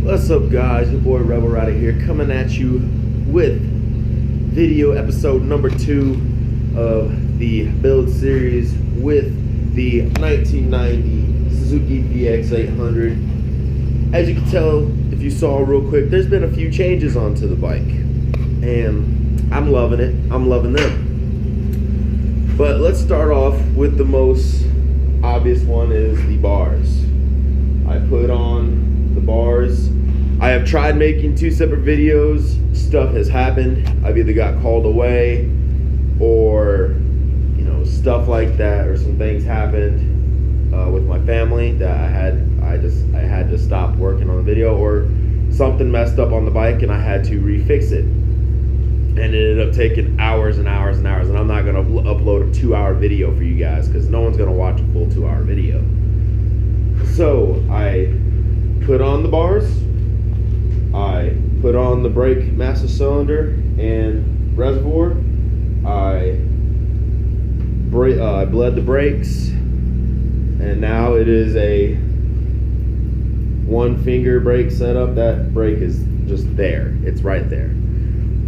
What's up, guys? Your boy Rebel Rider here, coming at you with video episode number 2 of the build series with the 1990 Suzuki Vx800. As you can tell, if you saw real quick, there's been a few changes onto the bike, and I'm loving it. I'm loving them. But let's start off with the most obvious one, is the bars. I put on the bars. I have tried making 2 separate videos. Stuff has happened. I've either got called away or, stuff like that, or some things happened with my family that I had to stop working on the video, or something messed up on the bike and I had to refix it. And it ended up taking hours and hours and hours, and I'm not going to upload a 2-hour video for you guys because no one's going to watch a full 2-hour video. So I put on the bars, I put on the brake master cylinder and reservoir, I bled the brakes, and now it is a 1-finger brake setup. That brake is just there, it's right there.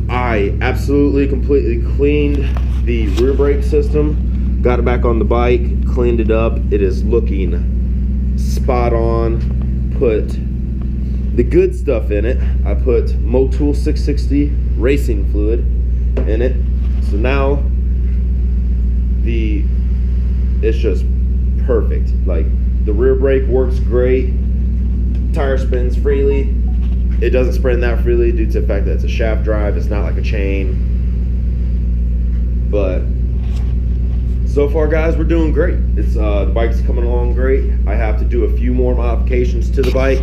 I absolutely completely cleaned the rear brake system, got it back on the bike, cleaned it up. It is looking spot on. Put the good stuff in it. I put Motul 660 racing fluid in it. So now it's just perfect. Like, the rear brake works great. Tire spins freely. It doesn't spin that freely due to the fact that it's a shaft drive. It's not like a chain. But so far, guys, we're doing great. The bike's coming along great. I have to do a few more modifications to the bike.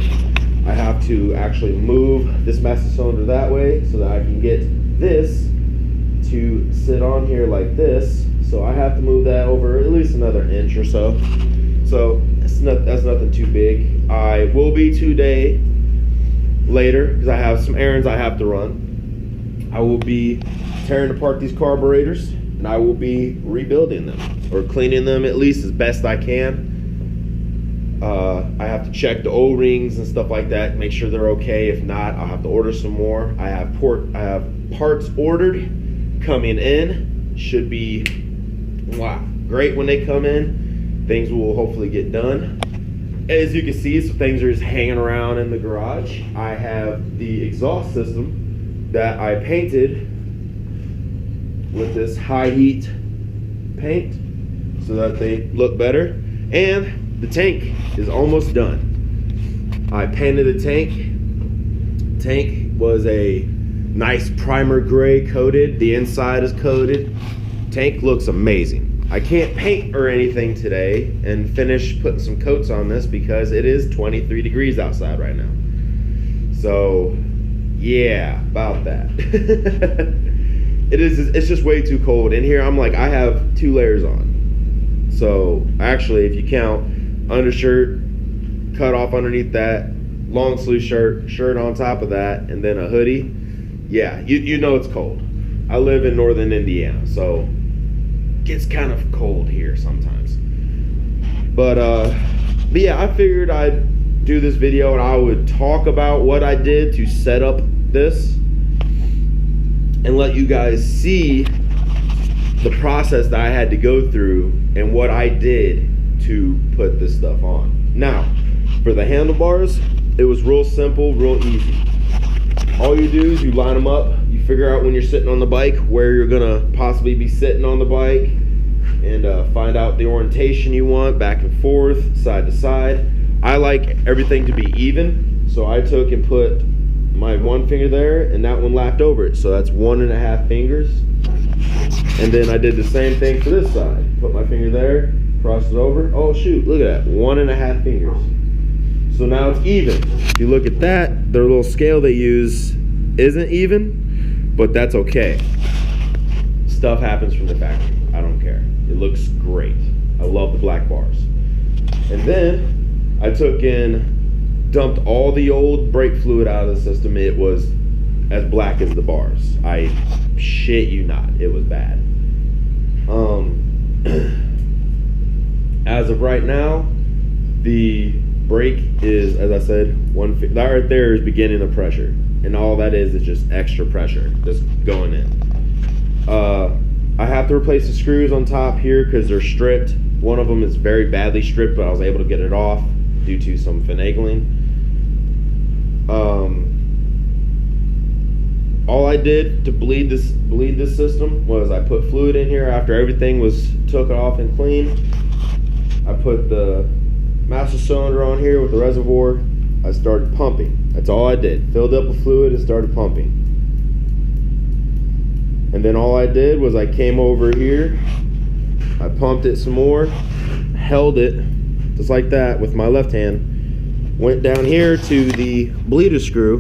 I have to actually move this master cylinder that way so that I can get this to sit on here like this. So I have to move that over at least another inch or so. So that's nothing too big. I will be 2 days later because I have some errands I have to run. I will be tearing apart these carburetors, and I will be rebuilding them or cleaning them at least as best I can. I have to check the O-rings and stuff like that, make sure they're okay. If not, I'll have to order some more. I have parts ordered coming in. Should be great when they come in. Things will hopefully get done. As you can see, some things are just hanging around in the garage. I have the exhaust system that I painted with this high heat paint so that they look better. And the tank is almost done. I painted the tank. Tank was a nice primer gray coated. The inside is coated. Tank looks amazing. I can't paint or anything today and finish putting some coats on this because it is 23 degrees outside right now. So yeah, about that. It's just way too cold in here. I'm like, I have 2 layers on. So actually, if you count, undershirt, cut off underneath that, long sleeve shirt on top of that, and then a hoodie. Yeah, you know it's cold. I live in northern Indiana, so it gets kind of cold here sometimes. But yeah, I figured I'd do this video and I would talk about what I did to set up this and let you guys see the process that I had to go through and what I did to put this stuff on. Now, for the handlebars, it was real simple, real easy. All you do is you line them up, you figure out when you're sitting on the bike where you're gonna possibly be sitting on the bike, and find out the orientation you want, back and forth, side to side. I like everything to be even, so I took and put my 1 finger there, and that one lapped over it, so that's 1.5 fingers. And then I did the same thing for this side. Put my finger there, cross it over. Oh shoot, look at that, 1.5 fingers. So now it's even. If you look at that, their little scale they use isn't even, but that's okay. Stuff happens from the factory, I don't care. It looks great. I love the black bars. And then I took and dumped all the old brake fluid out of the system. It was as black as the bars. I shit you not, it was bad. As of right now, the brake is, as I said, that right there is beginning of pressure, and all that is just extra pressure just going in. I have to replace the screws on top here because they're stripped. One of them is very badly stripped, but I was able to get it off due to some finagling. All I did to bleed this system was I put fluid in here after everything was took off and cleaned. I put the master cylinder on here with the reservoir. I started pumping. That's all I did. Filled up with fluid and started pumping. And then all I did was I came over here, I pumped it some more, held it just like that with my left hand, went down here to the bleeder screw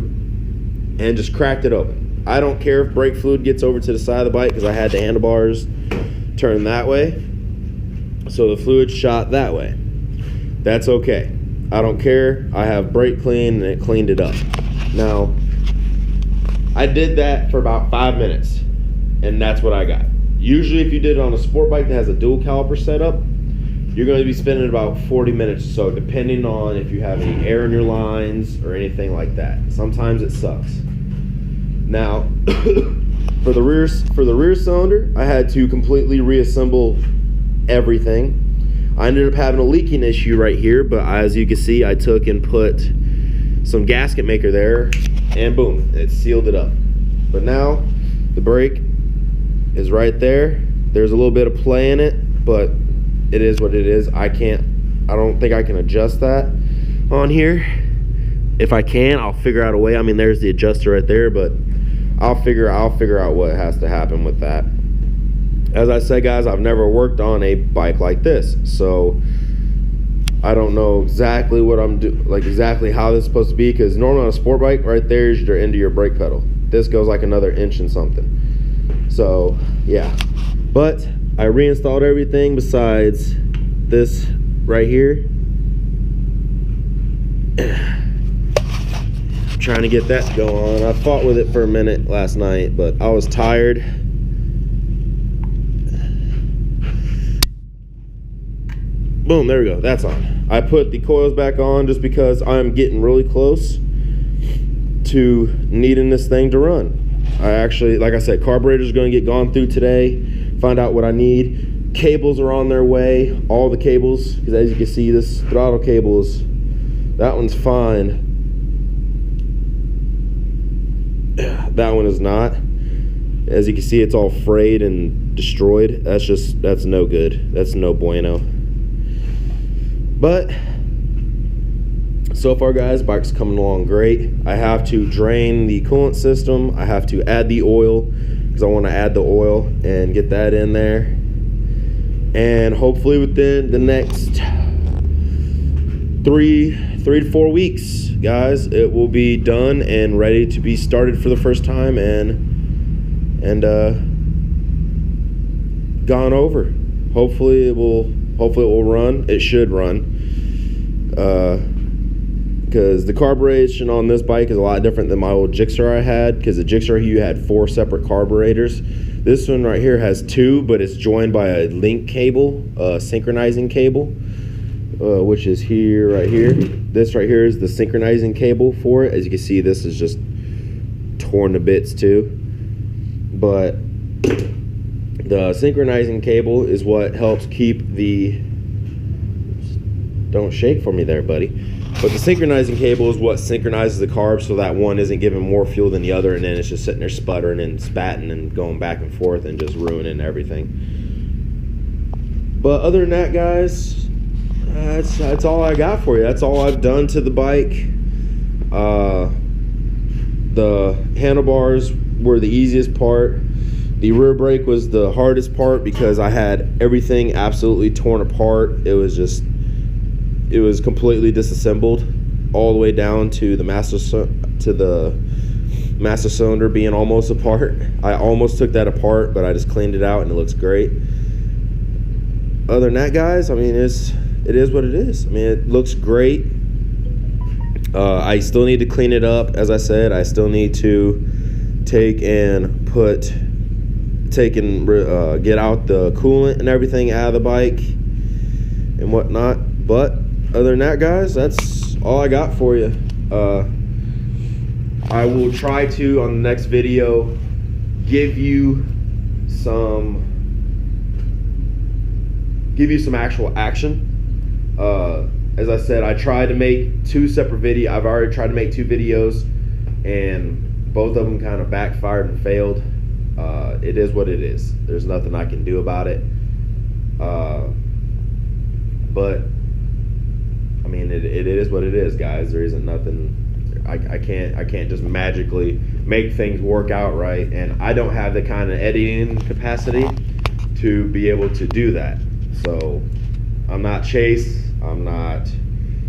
and just cracked it open. I don't care if brake fluid gets over to the side of the bike because I had the handlebars turned that way, so the fluid shot that way. That's okay. I don't care. I have brake clean and it cleaned it up. Now, I did that for about 5 minutes and that's what I got. Usually if you did it on a sport bike that has a dual caliper setup, you're going to be spending about 40 minutes or so, depending on if you have any air in your lines or anything like that. Sometimes it sucks. Now, for the rear cylinder, I had to completely reassemble everything. I ended up having a leaking issue right here, but as you can see, I took and put some gasket maker there, and boom, it sealed it up. But now, the brake is right there. There's a little bit of play in it, but it is what it is. I don't think I can adjust that on here. If I can, I'll figure out a way. I mean, there's the adjuster right there, but I'll figure out what has to happen with that. As I said, guys, I've never worked on a bike like this, so I don't know exactly what I'm doing, like exactly how this is supposed to be, because normally on a sport bike, right there is your end of your brake pedal. This goes like another inch and something. So, yeah. But I reinstalled everything besides this right here. Trying to get that to go on. I fought with it for a minute last night, but I was tired. Boom, there we go, that's on. I put the coils back on just because I'm getting really close to needing this thing to run. I actually, like I said, carburetor's gonna get gone through today, find out what I need. Cables are on their way, all the cables, because as you can see, this throttle cable is, that one's fine. That one is not. As you can see, it's all frayed and destroyed. That's no good. That's no bueno. But so far, guys, bike's coming along great. I have to drain the coolant system. I have to add the oil because I want to add the oil and get that in there. And hopefully within the next 3 to 4 weeks, guys, it will be done and ready to be started for the first time and gone over. Hopefully it will run. It should run, because the carburation on this bike is a lot different than my old Gixxer I had, because the Gixxer, you had 4 separate carburetors. This one right here has 2, but it's joined by a link cable, a synchronizing cable, which is here, right here. This right here is the synchronizing cable for it. As you can see, this is just torn to bits too. But the synchronizing cable is what helps keep the, don't shake for me there, buddy. But the synchronizing cable is what synchronizes the carb so that one isn't giving more fuel than the other, and then it's just sitting there sputtering and spatting and going back and forth and just ruining everything. But other than that, guys, that's all I got for you. That's all I've done to the bike. The handlebars were the easiest part. The rear brake was the hardest part because I had everything absolutely torn apart. It was completely disassembled all the way down to the master cylinder being almost apart. I almost took that apart, but I just cleaned it out and it looks great. Other than that, guys, I mean, it is what it is. I mean, it looks great. I still need to clean it up. As I said, I still need to take and get out the coolant and everything out of the bike and whatnot. But other than that, guys, that's all I got for you. I will try to, on the next video, give you some actual action. As I said, I tried to make 2 separate videos. I've already tried to make 2 videos, and both of them kind of backfired and failed. It is what it is. There's nothing I can do about it. But I mean, it is what it is, guys. There isn't nothing. I can't just magically make things work out right, and I don't have the kind of editing capacity to be able to do that. So I'm not Chase, I'm not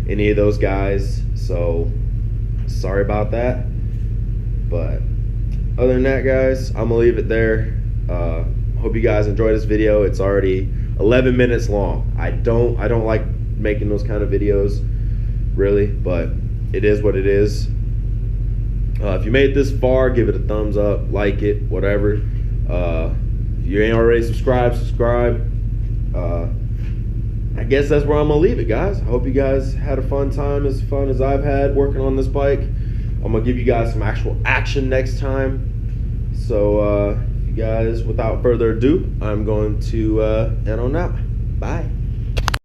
any of those guys, so sorry about that. But other than that, guys, I'm gonna leave it there. Hope you guys enjoyed this video. It's already 11 minutes long. I don't like making those kind of videos, really, but it is what it is. If you made it this far, give it a thumbs up, like it, whatever. If you ain't already subscribed, subscribe. I guess that's where I'm gonna leave it, guys. I hope you guys had a fun time, as fun as I've had working on this bike. I'm gonna give you guys some actual action next time. So you guys, without further ado, I'm going to end on out. Bye.